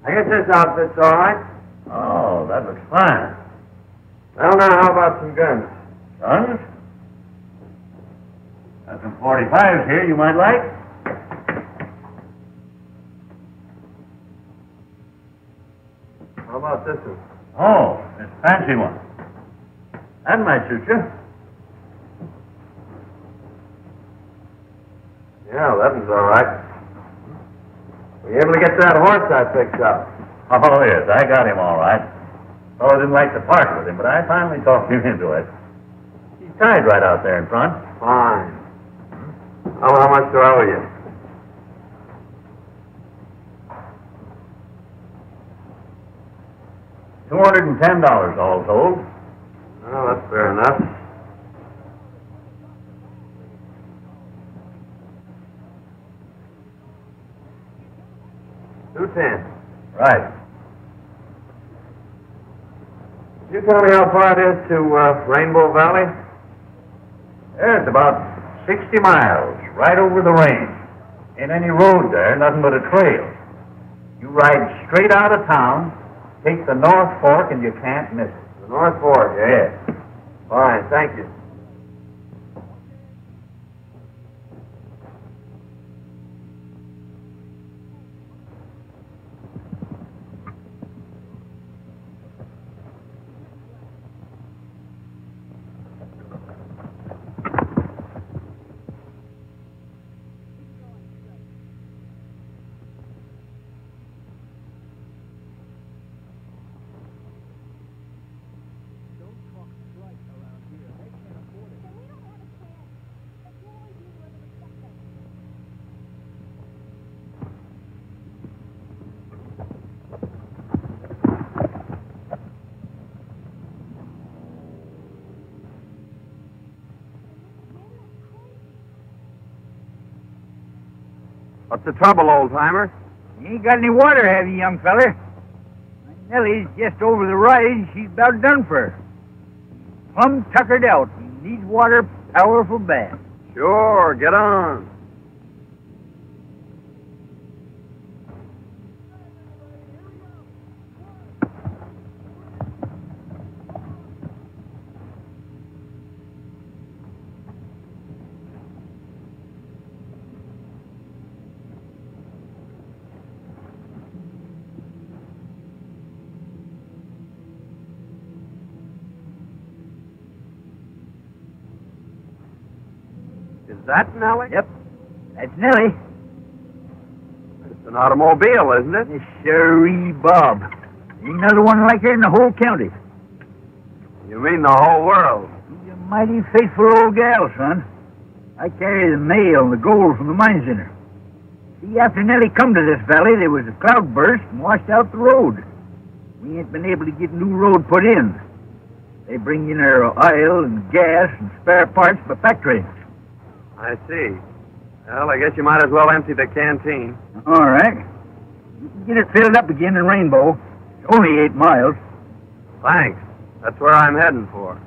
I guess this outfit's all right. Oh, that looks fine. Well, now, how about some guns? Guns? Got some 45s here you might like. How about this one? Oh, this fancy one. That might suit you. Yeah, that one's all right. Were you able to get that horse I picked up? Oh, yes, I got him all right. Oh, I didn't like to part with him, but I finally talked him into it. He's tied right out there in front. Fine. Oh, how much do I owe you? $210 all told. Oh, that's fair enough. $210. Right. Can you tell me how far it is to Rainbow Valley? Yeah, it's about 60 miles, right over the range. Ain't any road there, nothing but a trail. You ride straight out of town, take the North Fork, and you can't miss it. The North Fork, eh? Yeah. Fine, thank you. What's the trouble, old-timer? You ain't got any water, have you, young feller? Nellie's just over the rise. She's about done for. Plumb tuckered out. Needs water powerful bad. Sure, get on. Is that Nellie? Yep, that's Nellie. It's an automobile, isn't it? Yes, sirree, Bob. Ain't another one like her in the whole county. You mean the whole world? She's a mighty faithful old gal, son. I carry the mail and the gold from the mines in her. See, after Nellie come to this valley, there was a cloudburst and washed out the road. We ain't been able to get new road put in. They bring in her oil and gas and spare parts by pack trains. I see. Well, I guess you might as well empty the canteen. All right. You can get it filled up again in Rainbow. It's only 8 miles. Thanks. That's where I'm heading for.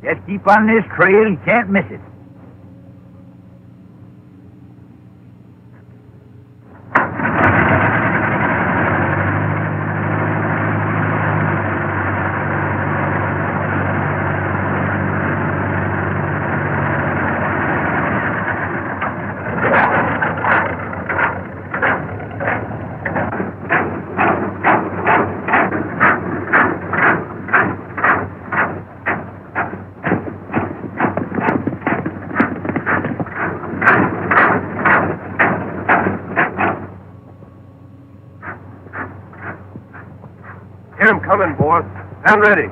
Just keep on this trail, you can't miss it. Hear him coming, boss. Stand ready.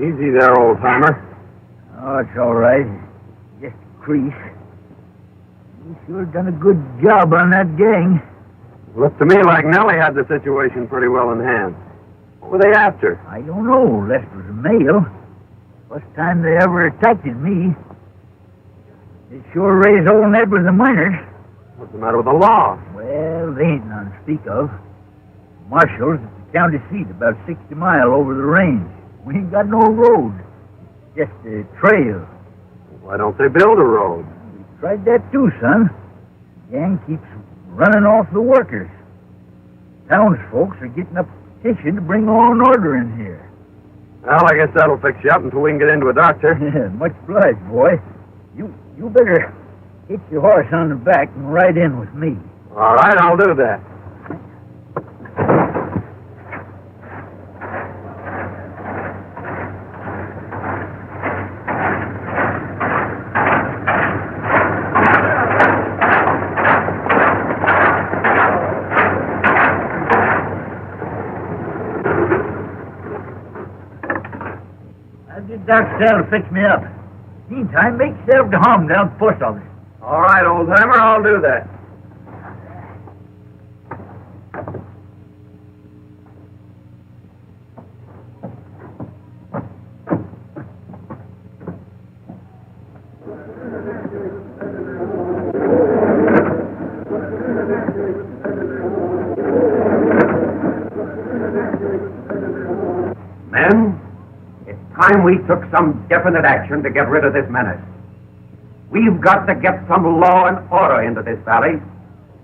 Easy there, old-timer. Oh, it's all right. Just a crease. You sure done a good job on that gang. Looked to me like Nellie had the situation pretty well in hand. What were they after? I don't know. Lest it was a male. First time they ever attacked me. They sure raised old Ned with the miners. What's the matter with the law? Well, they ain't none to speak of. Marshall's at the county seat about 60 mile over the range. We ain't got no road. Just a trail. Why don't they build a road? We tried that too, son. Gang keeps running off the workers. Townsfolk are getting up a petition to bring law and order in here. Well, I guess that'll fix you up until we can get into a doctor. Much obliged, boy. You better hit your horse on the back and ride in with me. All right, I'll do that. Doc Sal fix me up. Meantime, make yourself to home down at the post office. All right, old-timer, I'll do that. Men? time we took some definite action to get rid of this menace. We've got to get some law and order into this valley.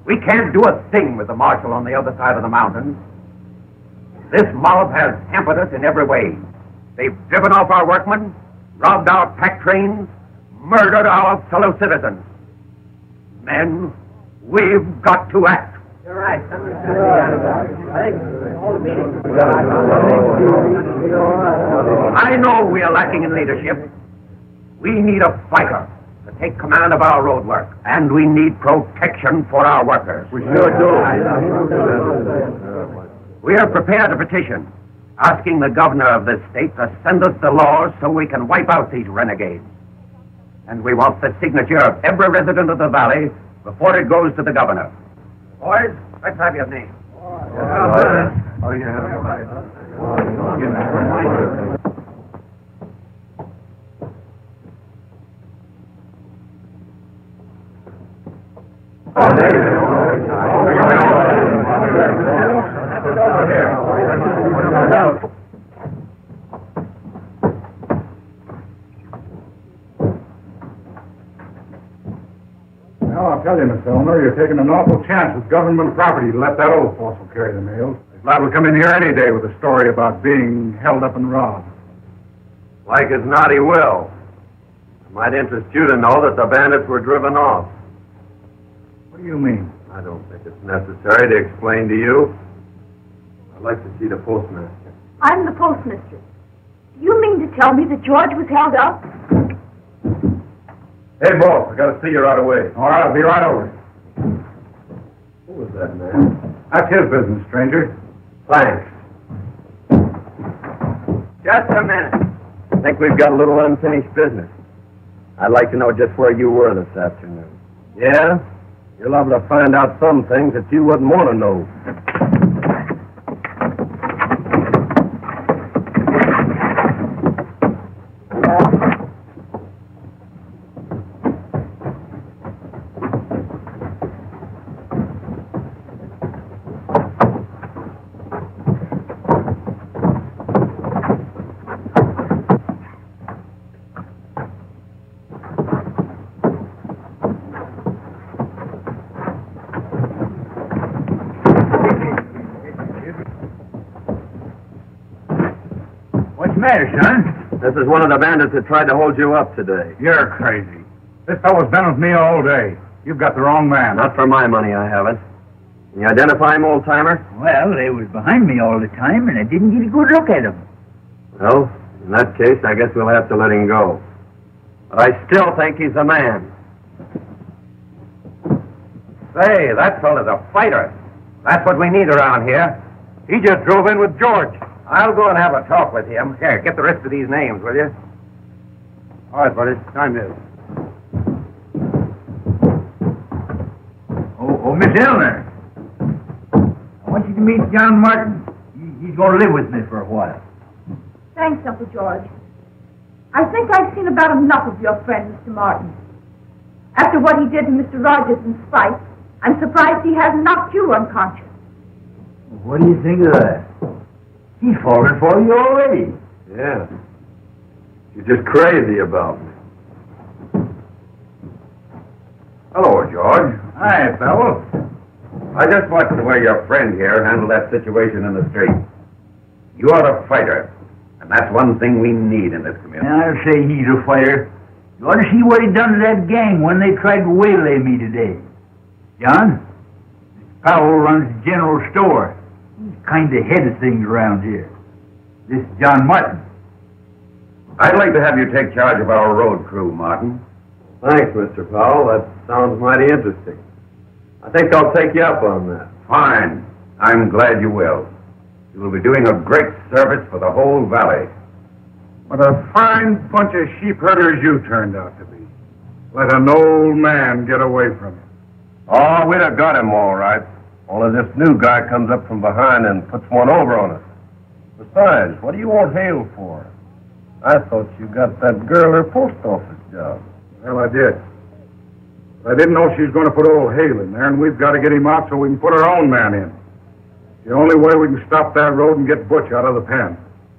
We can't do a thing with the marshal on the other side of the mountains. This mob has hampered us in every way. They've driven off our workmen, robbed our pack trains, murdered our fellow citizens. Men, we've got to act. You're right. I know we are lacking in leadership. We need a fighter to take command of our road work, and we need protection for our workers. We sure do. We are prepared to petition, asking the governor of this state to send us the laws so we can wipe out these renegades. And we want the signature of every resident of the valley before it goes to the governor. Boys, let's have your name. Oh, yeah. Well, I'll tell you, Miss Elmer, you're taking an awful chance with government property to let that old fossil carry the mails. His lad will come in here any day with a story about being held up and robbed. Like as not, he will. It might interest you to know that the bandits were driven off. What do you mean? I don't think it's necessary to explain to you. I'd like to see the postmaster. I'm the postmistress. Do you mean to tell me that George was held up? Hey, boss, I gotta see you right away. All right, I'll be right over. Who was that man? That's his business, stranger. Thanks. Just a minute. I think we've got a little unfinished business. I'd like to know just where you were this afternoon. Yeah? You're liable to find out some things that you wouldn't want to know. What's the matter, son? This is one of the bandits that tried to hold you up today. You're crazy. This fellow's been with me all day. You've got the wrong man. Not for my money, I haven't. Can you identify him, old-timer? Well, they was behind me all the time, and I didn't get a good look at them. Well, in that case, I guess we'll have to let him go. But I still think he's a man. Say, that fellow's a fighter. That's what we need around here. He just drove in with George. I'll go and have a talk with him. Here, get the rest of these names, will you? All right, buddy. Time is. Oh, Miss Elmer. I want you to meet John Martin. He's going to live with me for a while. Thanks, Uncle George. I think I've seen about enough of your friend, Mr. Martin. After what he did to Mr. Rogers in spite, I'm surprised he hasn't knocked you unconscious. What do you think of that? He's fallen for you already. Yeah. You're just crazy about me. Hello, George. Hi, fellow. I just watched the way your friend here handled that situation in the street. You are a fighter, and that's one thing we need in this community. I'll say he's a fighter. You ought to see what he done to that gang when they tried to waylay me today. John, Powell runs the general store. He's kind of head of things around here. This is John Martin. I'd like to have you take charge of our road crew, Martin. Thanks, Mr. Powell. That sounds mighty interesting. I think I'll take you up on that. Fine. I'm glad you will. You will be doing a great service for the whole valley. What a fine bunch of sheep herders you turned out to be. Let an old man get away from you. Oh, we'd have got him all right. Only this new guy comes up from behind and puts one over on us. Besides, what do you want Hale for? I thought you got that girl her post office job. Well, I did. But I didn't know she was going to put old Hale in there, and we've got to get him out so we can put our own man in. The only way we can stop that road and get Butch out of the pen.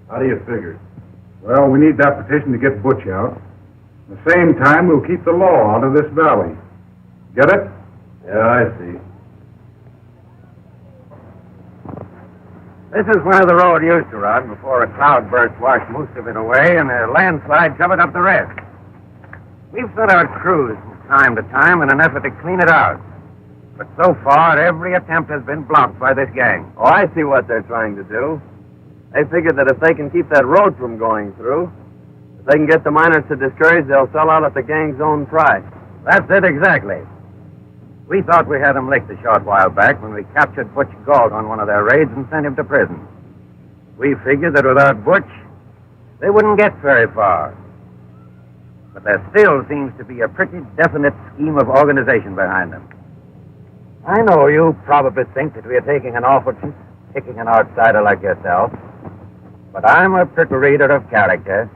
How do you figure? Well, we need that petition to get Butch out. At the same time, we'll keep the law out of this valley. Get it? Yeah, I see. This is where the road used to run before a cloudburst washed most of it away and a landslide covered up the rest. We've sent out crews from time to time in an effort to clean it out. But so far, every attempt has been blocked by this gang. Oh, I see what they're trying to do. They figure that if they can keep that road from going through, if they can get the miners to discourage, they'll sell out at the gang's own price. That's it exactly. We thought we had him licked a short while back when we captured Butch Galt on one of their raids and sent him to prison. We figured that without Butch, they wouldn't get very far. But there still seems to be a pretty definite scheme of organization behind them. I know you probably think that we are taking an awful chance picking an outsider like yourself, but I'm a pretty reader of character,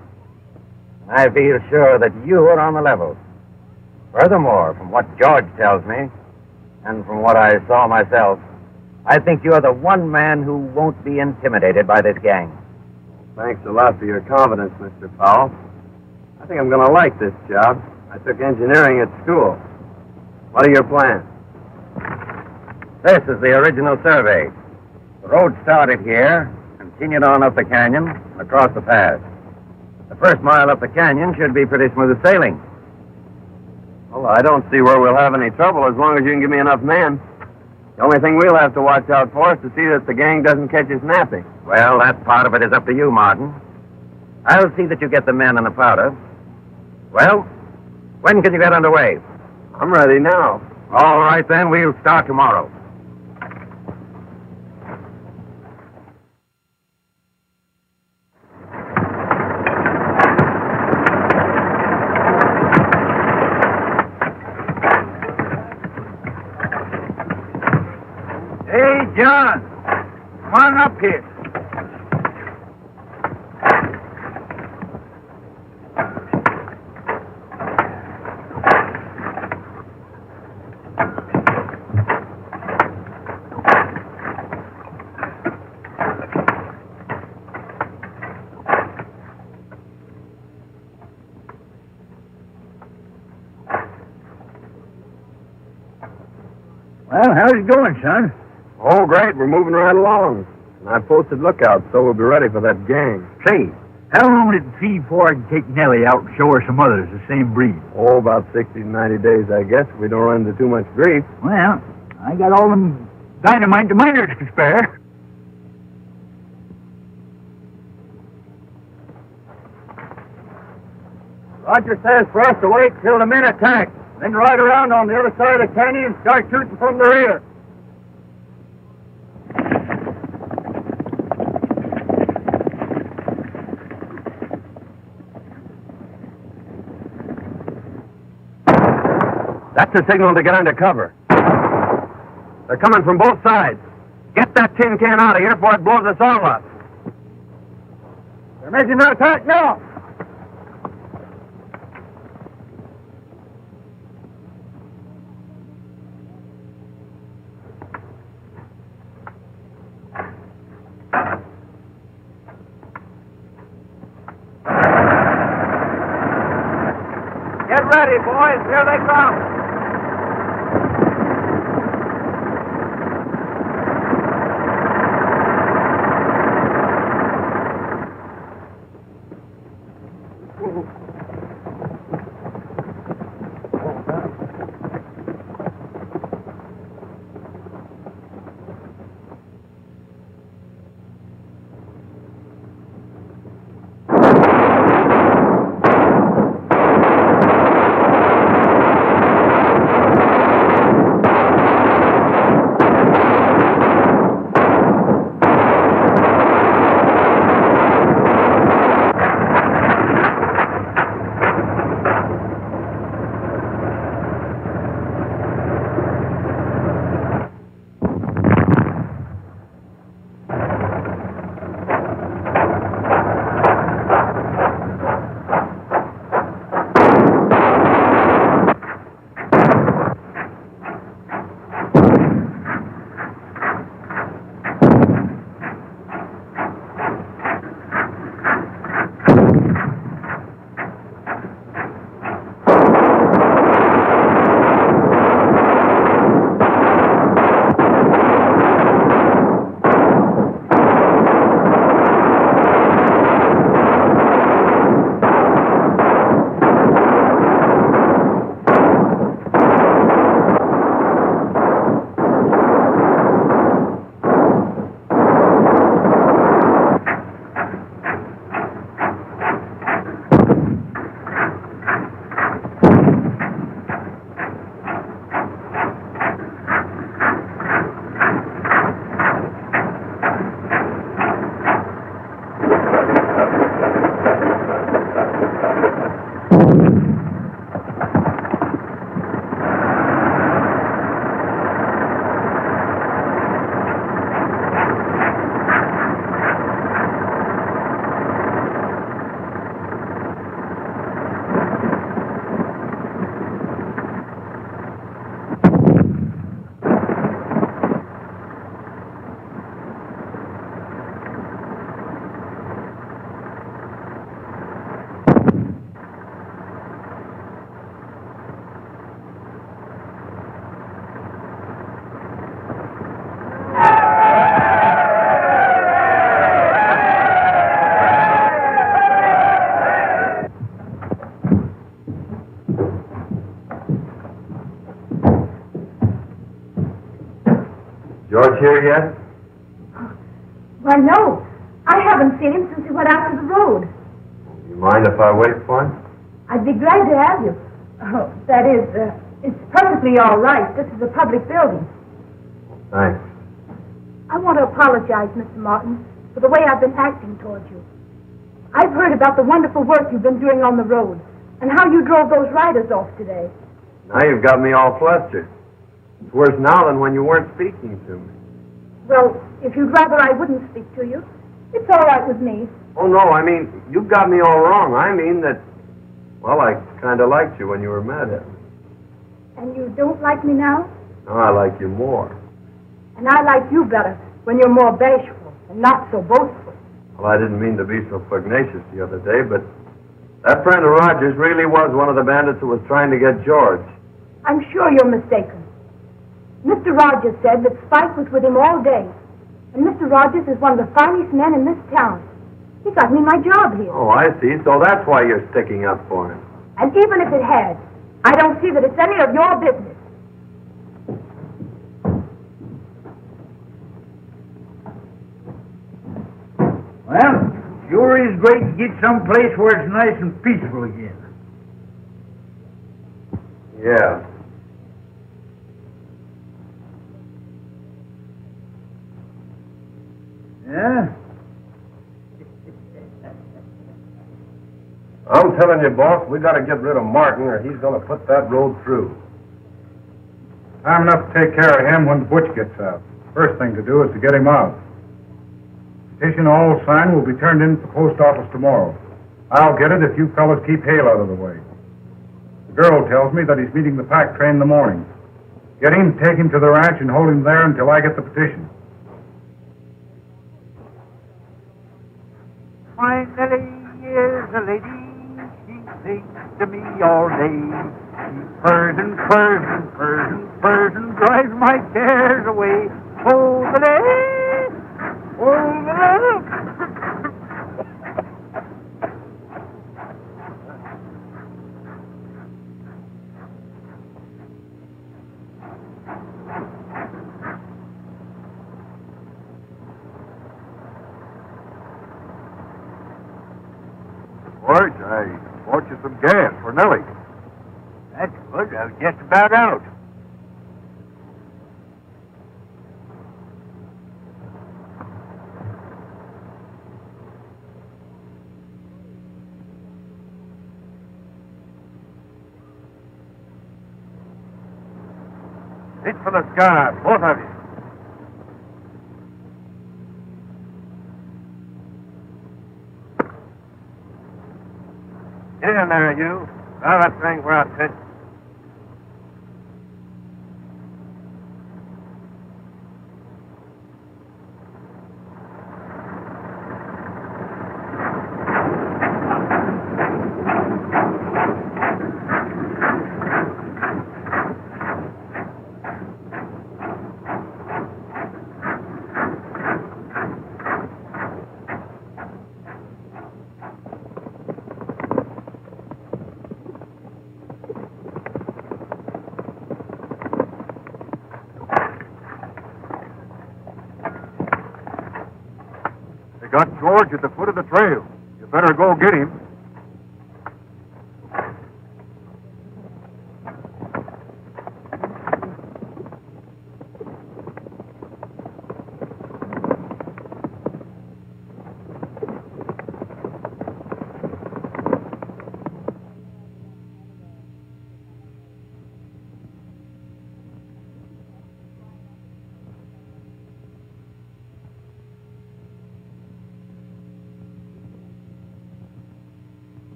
and I feel sure that you are on the level. Furthermore, from what George tells me, and from what I saw myself, I think you're the one man who won't be intimidated by this gang. Thanks a lot for your confidence, Mr. Powell. I think I'm going to like this job. I took engineering at school. What are your plans? This is the original survey. The road started here, continued on up the canyon, and across the pass. The first mile up the canyon should be pretty smooth sailing. Well, I don't see where we'll have any trouble as long as you can give me enough men. The only thing we'll have to watch out for is to see that the gang doesn't catch us napping. Well, that part of it is up to you, Martin. I'll see that you get the men and the powder. Well, when can you get underway? I'm ready now. All right, then, we'll start tomorrow. Hey, John, come on up here. Well, how's it going, son? Oh, great. We're moving right along. And I posted lookouts, so we'll be ready for that gang. Say, how long will it be before I can take Nellie out and show her some others the same breed? Oh, about 60 to 90 days, I guess, if we don't run into too much grief. Well, I got all them dynamite the miners to spare. Roger says for us to wait till the men attack, then ride around on the other side of the canyon and start shooting from the rear. That's a signal to get under cover. They're coming from both sides. Get that tin can out of here before it blows us all up. They're making their attack now. Get ready, boys. Here they come. here yet? Why, no. I haven't seen him since he went out to the road. You mind if I wait for him? I'd be glad to have you. Oh, that is, it's perfectly all right. This is a public building. Thanks. I want to apologize, Mr. Martin, for the way I've been acting towards you. I've heard about the wonderful work you've been doing on the road and how you drove those riders off today. Now you've got me all flustered. It's worse now than when you weren't speaking to me. Well, if you'd rather I wouldn't speak to you, it's all right with me. Oh, no, I mean, you've got me all wrong. I mean that, well, I kind of liked you when you were mad at me. And you don't like me now? Now I like you more. And I like you better when you're more bashful and not so boastful. Well, I didn't mean to be so pugnacious the other day, but that friend of Rogers really was one of the bandits who was trying to get George. I'm sure you're mistaken. Mr. Rogers said that Spike was with him all day. And Mr. Rogers is one of the finest men in this town. He got me my job here. Oh, I see. So that's why you're sticking up for him. And even if it had, I don't see that it's any of your business. Well, sure is great to get someplace where it's nice and peaceful again. Yeah. Yeah? I'm telling you, boss, we got to get rid of Martin or he's going to put that road through. Time enough to take care of him when Butch gets out. First thing to do is to get him out. Petition all signed will be turned in at the post office tomorrow. I'll get it if you fellas keep Hale out of the way. The girl tells me that he's meeting the pack train in the morning. Get him, take him to the ranch, and hold him there until I get the petition. My Nellie is a lady. She sings to me all day. She purrs and purrs and purrs and purrs and drives my cares away. Oh, the day! Oh, the day! George, I bought you some gas for Nellie. That's good. I was just about out. Reach for the sky, both of you. Get in there, you. Now that thing where I sit. Got George at the foot of the trail. You better go get him.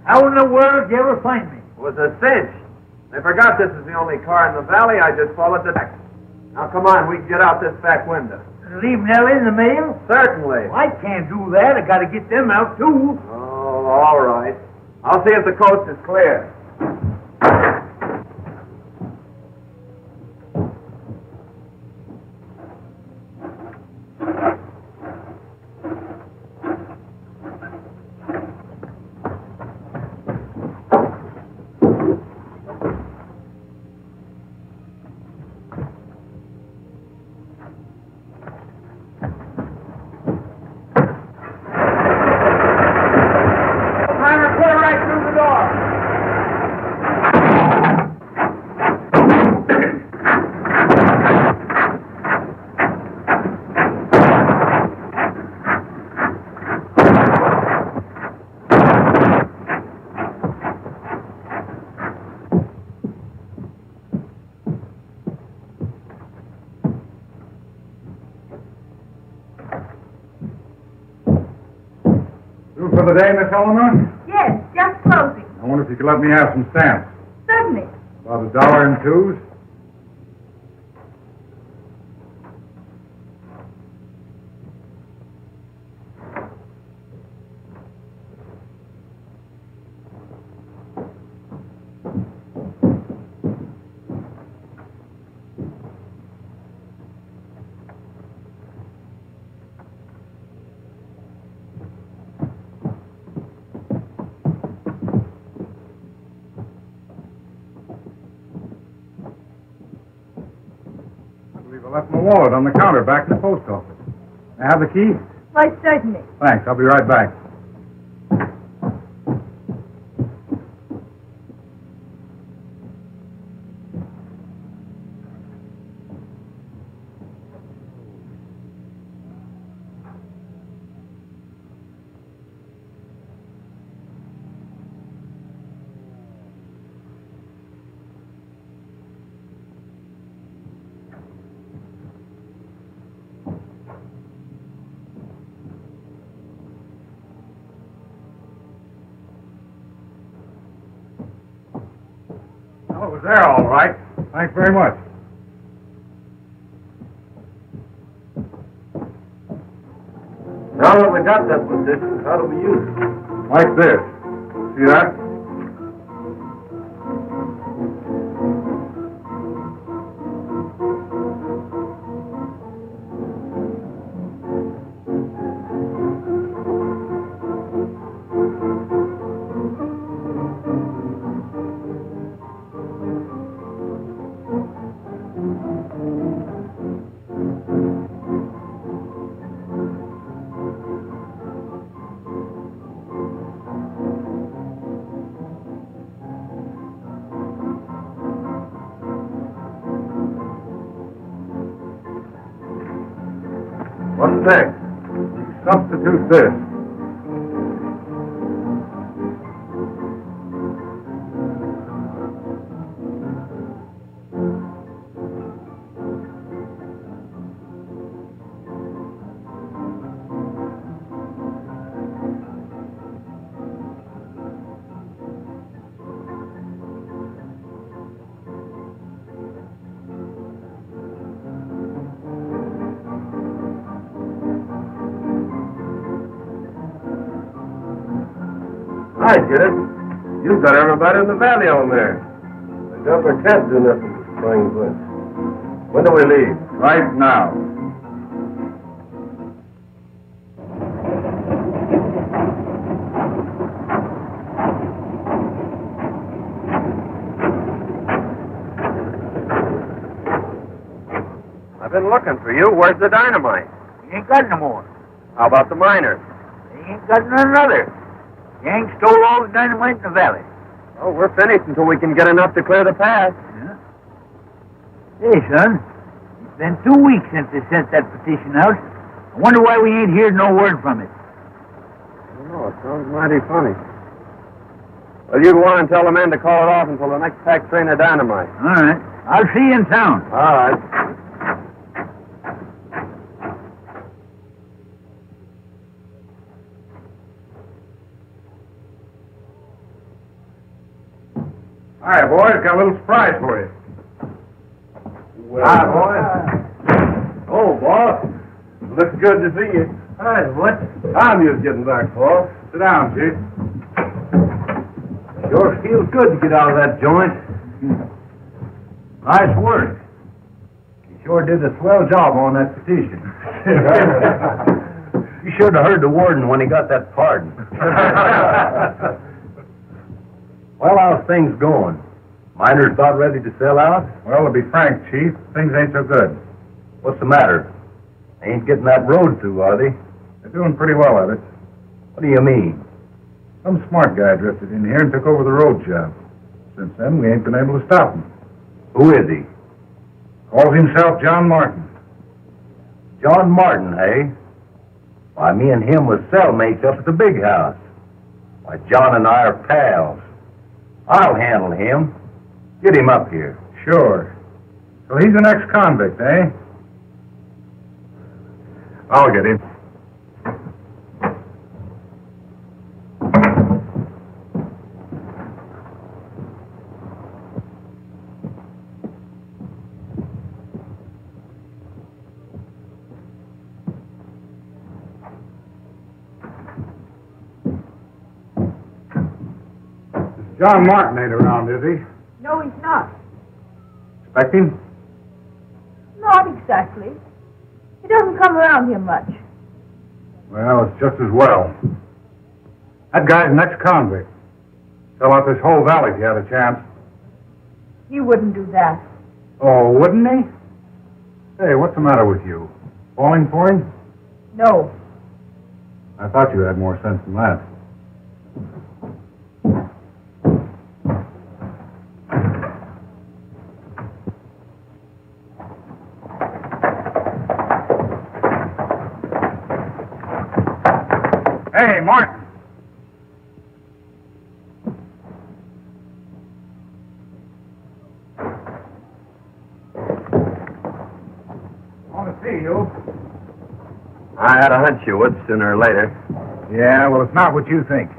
How in the world did you ever find me? It was a cinch. I forgot this is the only car in the valley. I just followed the deck. Now, come on. We can get out this back window. Leave Nellie in the mail? Certainly. I can't do that. I gotta get them out, too. Oh, all right. I'll see if the coast is clear. Through for the day, Miss Eleanor? Yes, just closing. I wonder if you could let me have some stamps. Certainly. About $1 in twos. I left my wallet on the counter back in the post office. May I have the key? Why, certainly. Thanks. I'll be right back. Well, it was there all right. Thanks very much. Now that we got that position, how do we use it? Like this. See that? What's next? Substitute this. I get it. You've got everybody in the valley on there. The governor can't do nothing to spring goods. When do we leave? Right now. I've been looking for you. Where's the dynamite? We ain't got no more. How about the miners? They ain't got none other. Gang stole all the dynamite in the valley. Oh, we're finished until we can get enough to clear the pass. Yeah. Hey, son, it's been 2 weeks since they sent that petition out. I wonder why we ain't heard no word from it. I don't know. It sounds mighty funny. Well, you go on and tell the men to call it off until the next pack train of dynamite. All right. I'll see you in town. All right. Hi, boys. Got a little surprise for you. Hi, boys. Oh, boss. Looks good to see you. Hi, what? I'm just getting back, boss. Sit down, Chief. Sure feels good to get out of that joint. Nice work. You sure did a swell job on that petition. You should have heard the warden when he got that pardon. Well, how's things going? Miners about ready to sell out? Well, to be frank, Chief, things ain't so good. What's the matter? They ain't getting that road through, are they? They're doing pretty well at it. What do you mean? Some smart guy drifted in here and took over the road job. Since then, we ain't been able to stop him. Who is he? Calls himself John Martin. John Martin, eh? Why, me and him was cellmates up at the big house. Why, John and I are pals. I'll handle him. Get him up here. Sure. So he's an ex-convict, eh? I'll get him. John Martin ain't around, is he? No, he's not. Expect him? Not exactly. He doesn't come around here much. Well, it's just as well. That guy's an ex-convict. Sell out this whole valley if he had a chance. He wouldn't do that. Oh, wouldn't he? Hey, what's the matter with you? Falling for him? No. I thought you had more sense than that. Hey, Martin. Want to see you. I had a hunch you would sooner or later. Yeah, well, it's not what you think.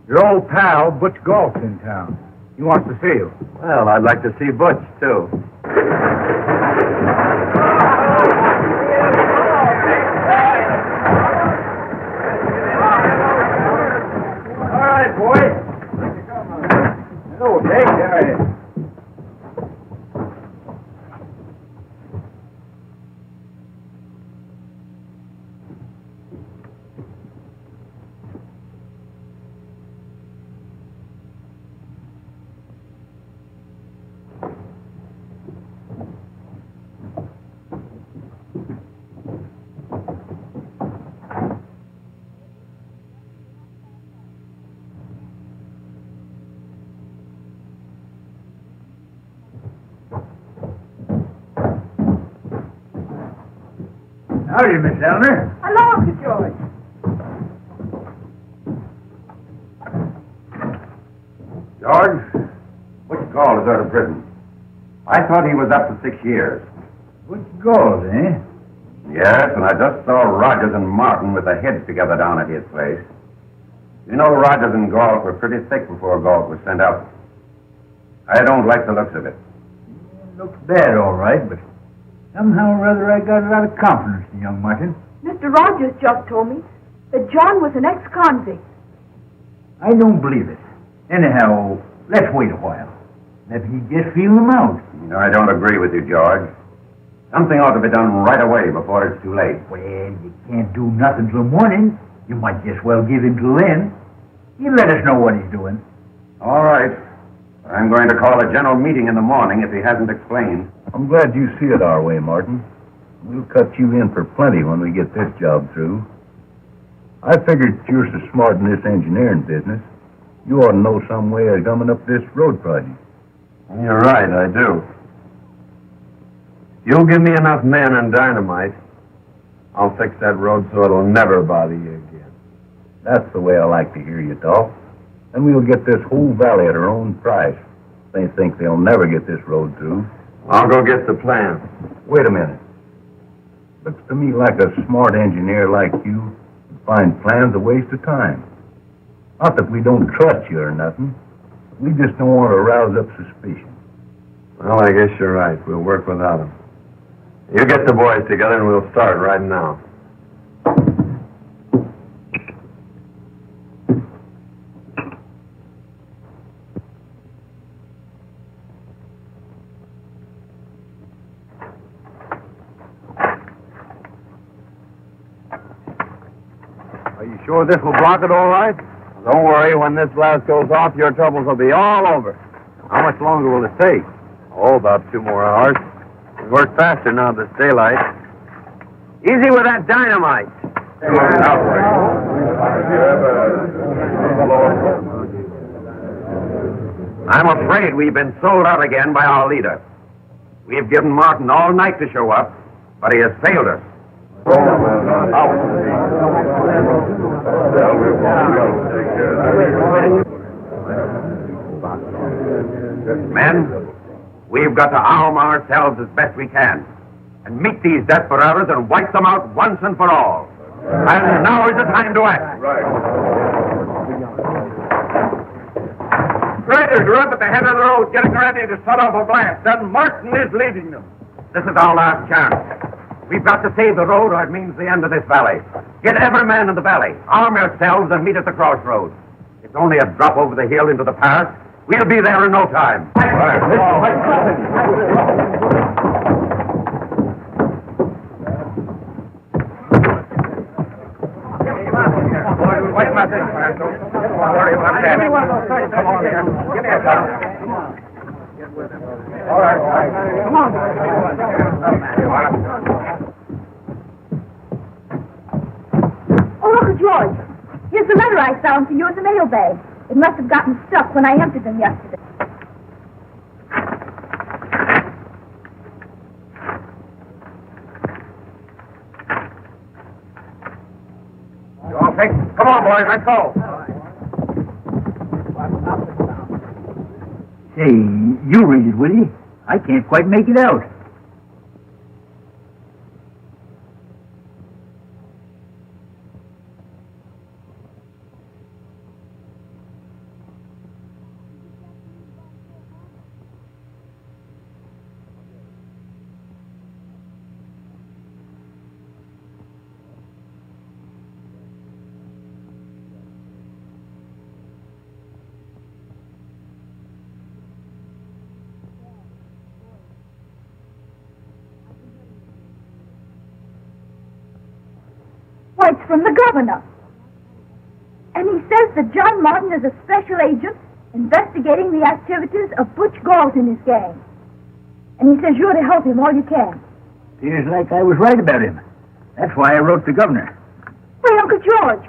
Your old pal, Butch Galt's in town. He wants to see you. Well, I'd like to see Butch, too. All right, boy. Hello, Jake. How are you? Howdy, Miss Elmer. Hello, Uncle George. George, which Galt is out of prison? I thought he was up to 6 years. Butch Galt, eh? Yes, and I just saw Rogers and Martin with their heads together down at his place. You know, Rogers and Galt were pretty thick before Galt was sent out. I don't like the looks of it. Looks bad, all right, but somehow or other I got a lot of confidence in young Martin. Mr. Rogers just told me that John was an ex-convict. I don't believe it. Anyhow, let's wait a while. Maybe he just feel him out. You know, I don't agree with you, George. Something ought to be done right away before it's too late. Well, you can't do nothing till morning. You might just well give him till then. He'll let us know what he's doing. All right. I'm going to call a general meeting in the morning if he hasn't explained. I'm glad you see it our way, Martin. We'll cut you in for plenty when we get this job through. I figured you're so smart in this engineering business, you ought to know some way of gumming up this road project. You're right, I do. You'll give me enough men and dynamite, I'll fix that road so it'll never bother you again. That's the way I like to hear you talk. And we'll get this whole valley at our own price. They think they'll never get this road through. I'll go get the plan. Wait a minute. Looks to me like a smart engineer like you would find plans a waste of time. Not that we don't trust you or nothing, We just don't want to rouse up suspicion. Well, I guess you're right. We'll work without him. You get the boys together and we'll start right now. Are you sure this will block it all right? Don't worry, when this blast goes off, your troubles will be all over. How much longer will it take? Oh, about 2 more hours. We work faster now this daylight. Easy with that dynamite. I'm afraid we've been sold out again by our leader. We've given Martin all night to show up, but he has failed us. Men, we've got to arm ourselves as best we can and meet these desperados and wipe them out once and for all. And now is the time to act. Riders are up at the head of the road getting ready to set off a blast, and Martin is leading them. This is our last chance. We've got to save the road or it means the end of this valley. Get every man in the valley. Arm yourselves and meet at the crossroads. It's only a drop over the hill into the pass. We'll be there in no time. Oh, Uncle George, here's the letter I found for you in the mailbag. It must have gotten stuck when I emptied them yesterday. You all fixed? Come on, boys, let's go. Say, you read it, will you? I can't quite make it out. Why, it's from the governor. And he says that John Martin is a special agent investigating the activities of Butch Galt and his gang. And he says you're to help him all you can. Appears like I was right about him. That's why I wrote the governor. Why, Uncle George,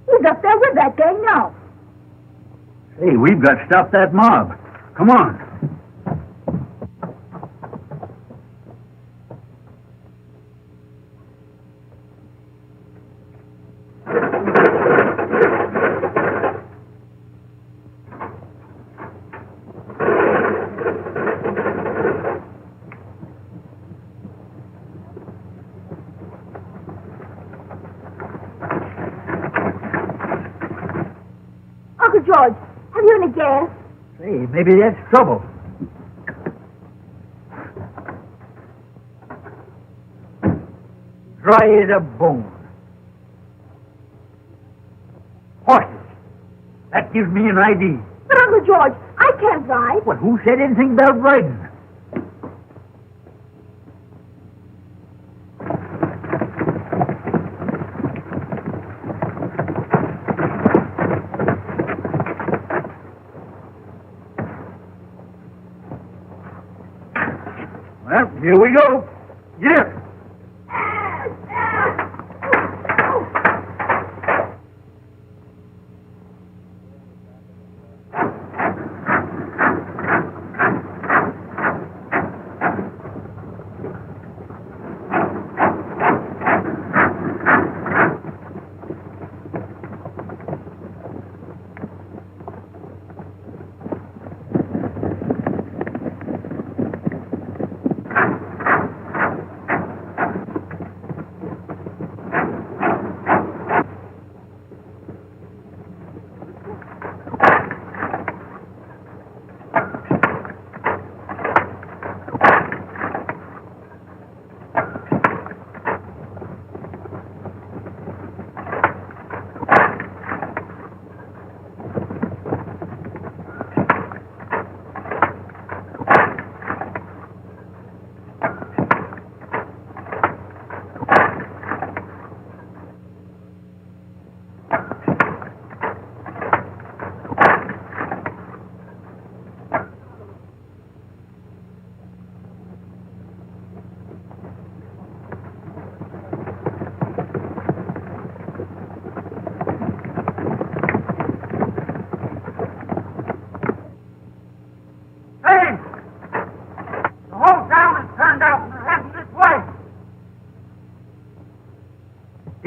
he's up there with that gang now. Hey, we've got to stop that mob. Come on. Uncle George, have you any gas? Say, maybe that's trouble. Dry as a bone. Horses. That gives me an idea. But, Uncle George, I can't ride. Well, who said anything about riding? Well, here we go. Get up.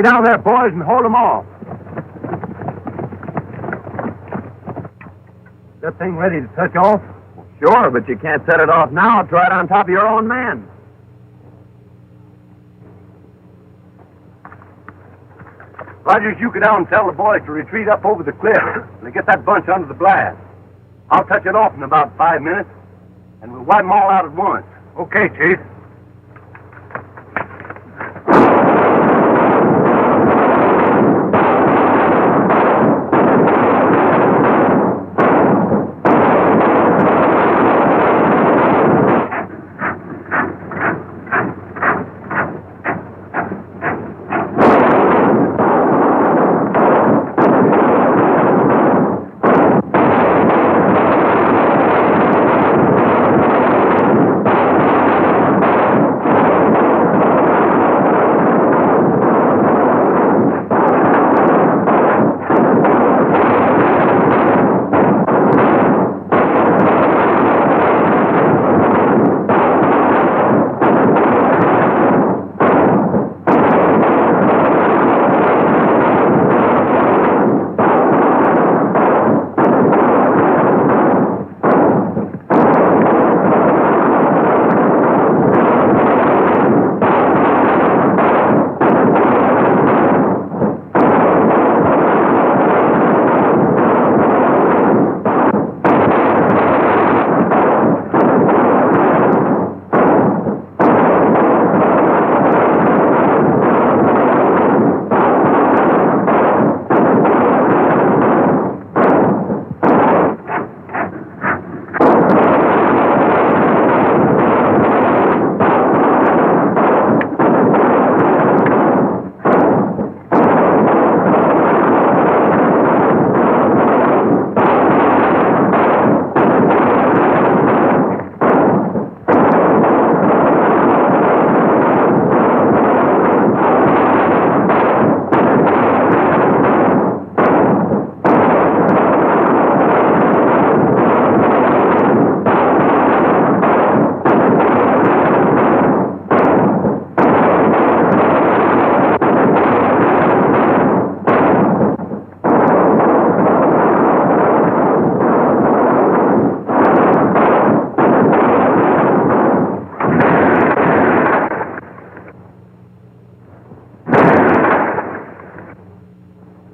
down there, boys, and hold them off. Is that thing ready to touch off? Sure, but you can't set it off now. Try it on top of your own men. Rogers, you go down and tell the boys to retreat up over the cliff and to get that bunch under the blast. I'll touch it off in about 5 minutes, and we'll wipe them all out at once. Okay, Chief.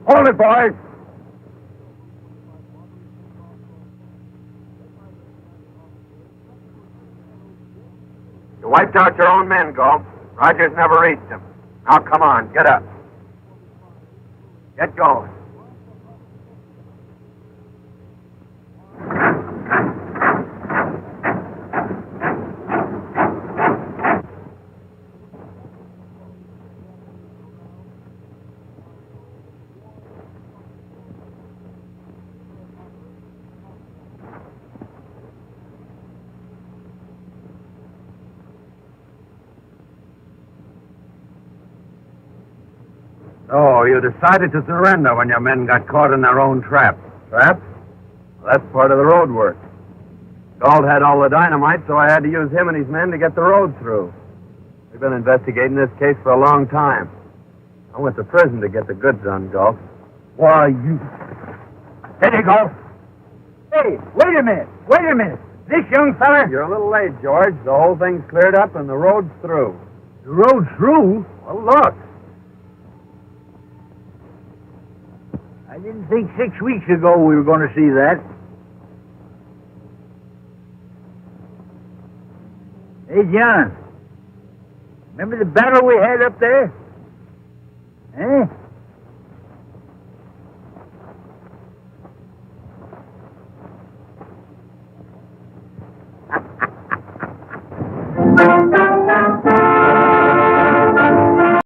Hold it, boys. You wiped out your own men, Galt. Rogers never reached them. Now, come on, get up. Get going. Oh, you decided to surrender when your men got caught in their own trap. Trap? Well, that's part of the road work. Galt had all the dynamite, so I had to use him and his men to get the road through. We've been investigating this case for a long time. I went to prison to get the goods on Galt. Why, you... Steady, Galt. Hey, wait a minute. Wait a minute. This young fella... You're a little late, George. The whole thing's cleared up and the road's through. The road's through? Well, look. I didn't think 6 weeks ago we were going to see that. Hey, John. Remember the battle we had up there? Eh?